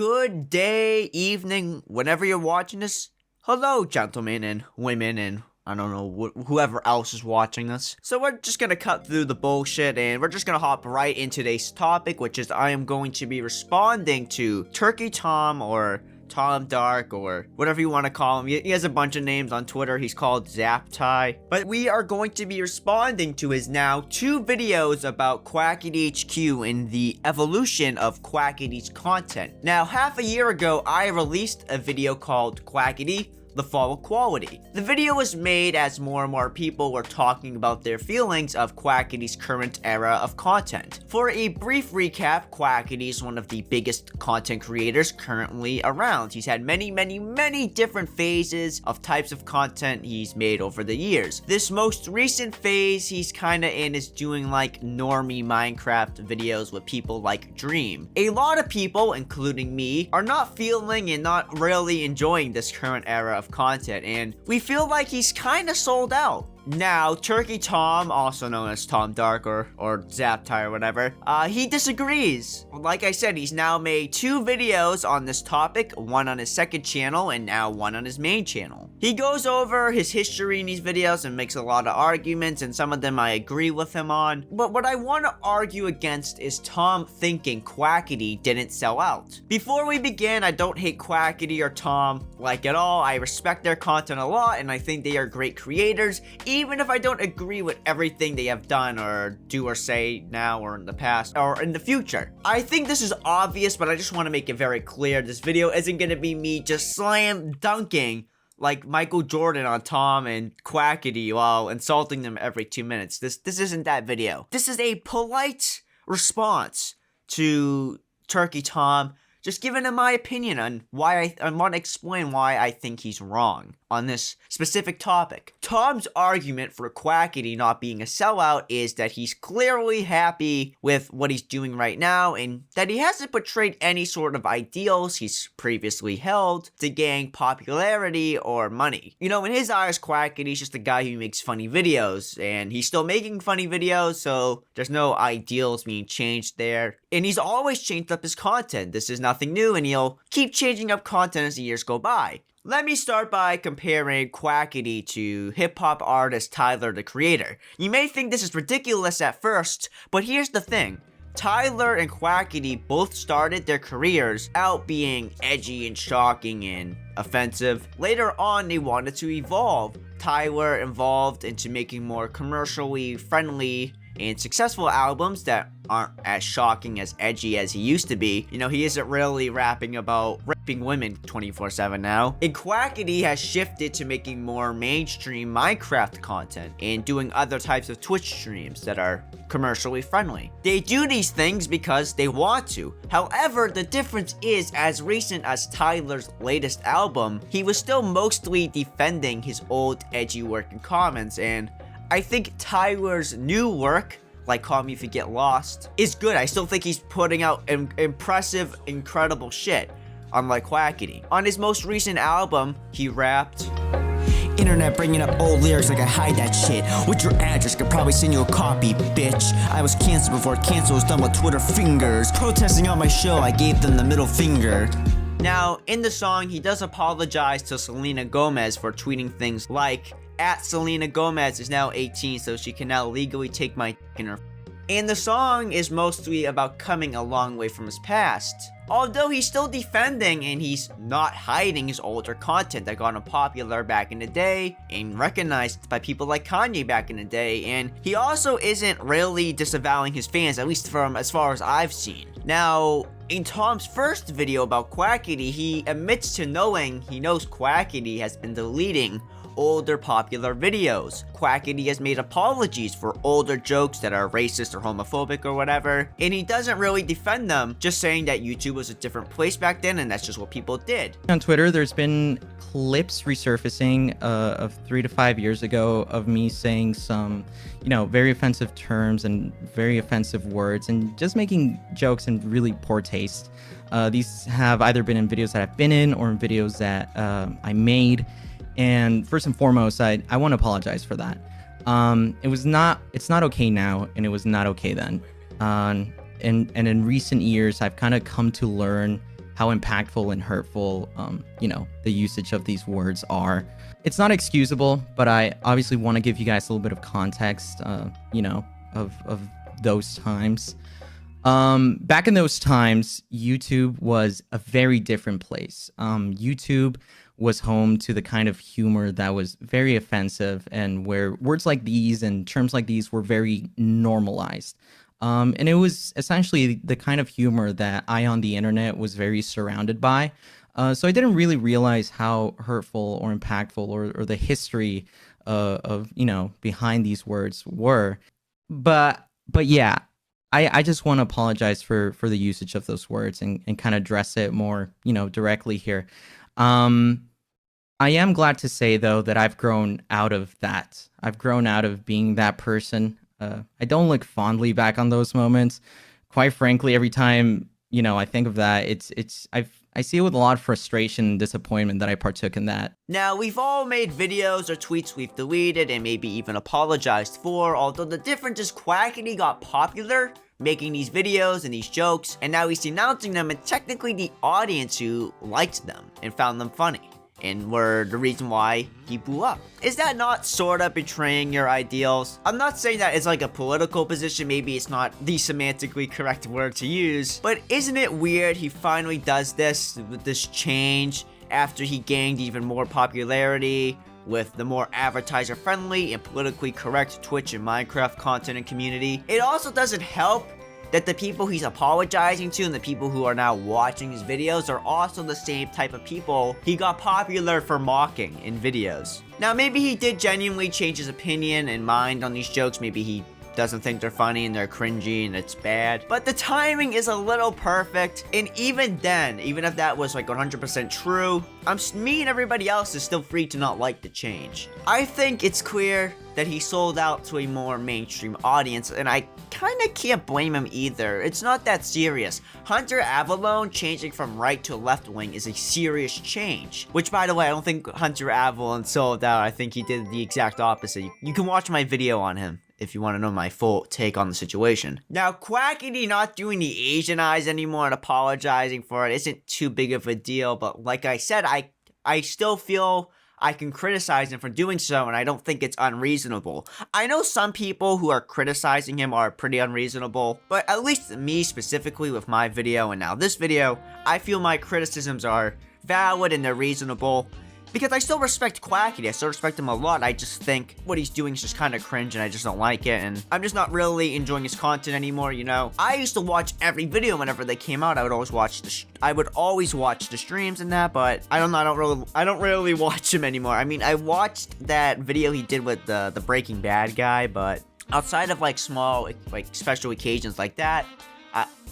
good day, evening, whenever you're watching this. Hello, gentlemen and women and I don't know, whoever else is watching this. So we're just gonna cut through the bullshit and we're just gonna hop right into today's topic, which is I am going to be responding to Turkey Tom or Tom Dark or whatever you want to call him. He has a bunch of names on Twitter. He's called Zaptai. But we are going to be responding to his now 2 videos about Quackity HQ and the evolution of Quackity's content. Now, half a year ago, I released a video called Quackity, The Fall of Quality. The video was made as more and more people were talking about their feelings of Quackity's current era of content. For a brief recap, Quackity is one of the biggest content creators currently around. He's had many different phases of types of content he's made over the years. This most recent phase he's kinda in is doing like normie Minecraft videos with people like Dream. A lot of people, including me, are not feeling and not really enjoying this current era of content, and we feel like he's kinda sold out. Now, Turkey Tom, also known as Tom Dark or Zaptai or whatever, he disagrees. Like I said, he's now made 2 videos on this topic, one on his second channel and now one on his main channel. He goes over his history in these videos and makes a lot of arguments, and some of them I agree with him on. But what I want to argue against is Tom thinking Quackity didn't sell out. Before we begin, I don't hate Quackity or Tom like at all. I respect their content a lot and I think they are great creators, even if I don't agree with everything they have done or do or say now or in the past or in the future. I think this is obvious, but I just want to make it very clear. This video isn't going to be me just slam dunking like Michael Jordan on Tom and Quackity while insulting them every 2 minutes. This isn't that video. This is a polite response to Turkey Tom, just giving him my opinion on why I want to explain why I think he's wrong on this specific topic. Tom's argument for Quackity not being a sellout is that he's clearly happy with what he's doing right now and that he hasn't portrayed any sort of ideals he's previously held to gain popularity or money. You know, in his eyes, Quackity's just a guy who makes funny videos, and he's still making funny videos, so there's no ideals being changed there. And he's always changed up his content. This is nothing new, and he'll keep changing up content as the years go by. Let me start by comparing Quackity to hip-hop artist Tyler, the Creator. You may think this is ridiculous at first, but here's the thing. Tyler and Quackity both started their careers out being edgy and shocking and offensive. Later on, they wanted to evolve. Tyler evolved into making more commercially friendly and successful albums that aren't as shocking as edgy as he used to be. You know, he isn't really rapping about raping women 24/7 now. And Quackity has shifted to making more mainstream Minecraft content and doing other types of Twitch streams that are commercially friendly. They do these things because they want to. However, the difference is, as recent as Tyler's latest album, he was still mostly defending his old edgy work in comments, and I think Tyler's new work, like Call Me If You Get Lost, is good. I still think he's putting out impressive, incredible shit, unlike Quackity. On his most recent album, he rapped, Internet bringing up old lyrics like I hide that shit. With your address, could probably send you a copy, bitch. I was canceled before cancel was done with Twitter fingers. Protesting on my show, I gave them the middle finger. Now, in the song, he does apologize to Selena Gomez for tweeting things like, Selena Gomez is now 18, so she can now legally take my in her. And the song is mostly about coming a long way from his past. Although he's still defending and he's not hiding his older content that got him popular back in the day and recognized by people like Kanye back in the day, and he also isn't really disavowing his fans, at least from as far as I've seen. Now, in Tom's first video about Quackity, he admits to knowing he knows Quackity has been deleting older popular videos. Quackity has made apologies for older jokes that are racist or homophobic or whatever, and he doesn't really defend them, just saying that YouTube was a different place back then and that's just what people did. On Twitter, there's been clips resurfacing of 3 to 5 years ago of me saying some, very offensive terms and very offensive words and just making jokes in really poor taste. These have either been in videos that I've been in or in videos that I made. And first and foremost, I want to apologize for that. It's not okay now, and it was not okay then. And in recent years, I've kind of come to learn how impactful and hurtful, the usage of these words are. It's not excusable, but I obviously want to give you guys a little bit of context, of those times. Back in those times, YouTube was a very different place. YouTube was home to the kind of humor that was very offensive, and where words like these and terms like these were very normalized. And it was essentially the kind of humor that I on the internet was very surrounded by. So I didn't really realize how hurtful or impactful or the history of behind these words were. But yeah, I just want to apologize for the usage of those words and kind of address it more, directly here. I am glad to say, though, that I've grown out of that. I've grown out of being that person. I don't look fondly back on those moments. Quite frankly, every time, I think of that, I see it with a lot of frustration and disappointment that I partook in that. Now, we've all made videos or tweets we've deleted and maybe even apologized for, although the difference is Quackity got popular making these videos and these jokes, and now he's denouncing them, and technically the audience who liked them and found them funny and were the reason why he blew up. Is that not sort of betraying your ideals? I'm not saying that it's like a political position, maybe it's not the semantically correct word to use, but isn't it weird he finally does this with this change after he gained even more popularity with the more advertiser-friendly and politically correct Twitch and Minecraft content and community? It also doesn't help that the people he's apologizing to and the people who are now watching his videos are also the same type of people he got popular for mocking in videos. Now, maybe he did genuinely change his opinion and mind on these jokes. Maybe he doesn't think they're funny and they're cringy and it's bad. But the timing is a little perfect. And even then, even if that was like 100% true, me and everybody else is still free to not like the change. I think it's clear that he sold out to a more mainstream audience, and I kind of can't blame him either. It's not that serious. Hunter Avallone changing from right to left wing is a serious change. Which, by the way, I don't think Hunter Avallone sold out. I think he did the exact opposite. You can watch my video on him if you want to know my full take on the situation. Now, Quackity not doing the Asian eyes anymore and apologizing for it isn't too big of a deal, but like I said, I still feel I can criticize him for doing so, and I don't think it's unreasonable. I know some people who are criticizing him are pretty unreasonable, but at least me specifically with my video and now this video, I feel my criticisms are valid and they're reasonable. Because I still respect Quackity, I still respect him a lot, I just think what he's doing is just kind of cringe and I just don't like it, and I'm just not really enjoying his content anymore, I used to watch every video whenever they came out. I would always watch the streams and that, but I don't really watch him anymore. I mean, I watched that video he did with the Breaking Bad guy, but outside of like small, like special occasions like that,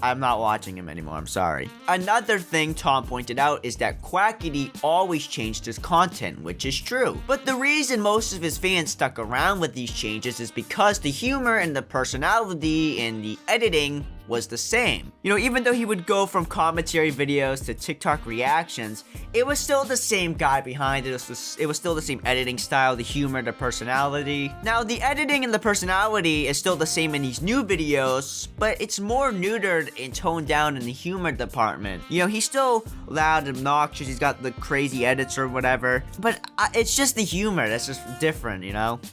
I'm not watching him anymore, I'm sorry. Another thing Tom pointed out is that Quackity always changed his content, which is true. But the reason most of his fans stuck around with these changes is because the humor and the personality and the editing was the same. Even though he would go from commentary videos to TikTok reactions, it was still the same guy behind it. It was still the same editing style, the humor, the personality. Now, the editing and the personality is still the same in these new videos, but it's more neutered and toned down in the humor department. He's still loud and obnoxious, he's got the crazy edits or whatever, but it's just the humor that's just different,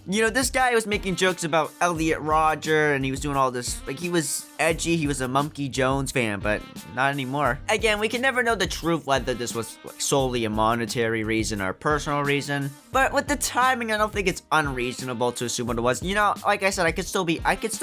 this guy was making jokes about Elliot Rodger, and he was doing all this, like, he was edgy, he was a Monkey Jones fan, but not anymore. Again, we can never know the truth whether this was solely a monetary reason or a personal reason, but with the timing, I don't think it's unreasonable to assume what it was. Like I said, I could still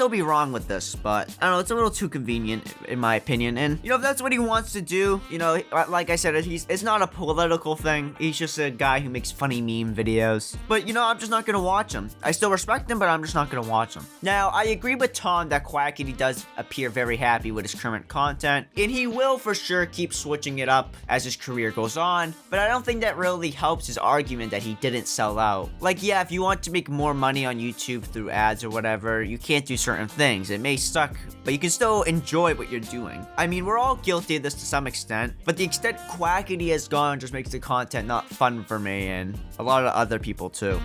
be wrong with this, but I don't know, it's a little too convenient in my opinion. And if that's what he wants to do, like I said, it's not a political thing. He's just a guy who makes funny meme videos. But I'm just not gonna watch him. I still respect him, but I'm just not gonna watch him. Now, I agree with Tom that Quackity does appear very happy with his current content, and he will for sure keep switching it up as his career goes on, but I don't think that really helps his argument that he didn't sell out. Like, yeah, if you want to make more money on YouTube through ads or whatever, you can't do certain things. It may suck, but you can still enjoy what you're doing. I mean, we're all guilty of this to some extent, but the extent Quackity has gone just makes the content not fun for me and a lot of other people too.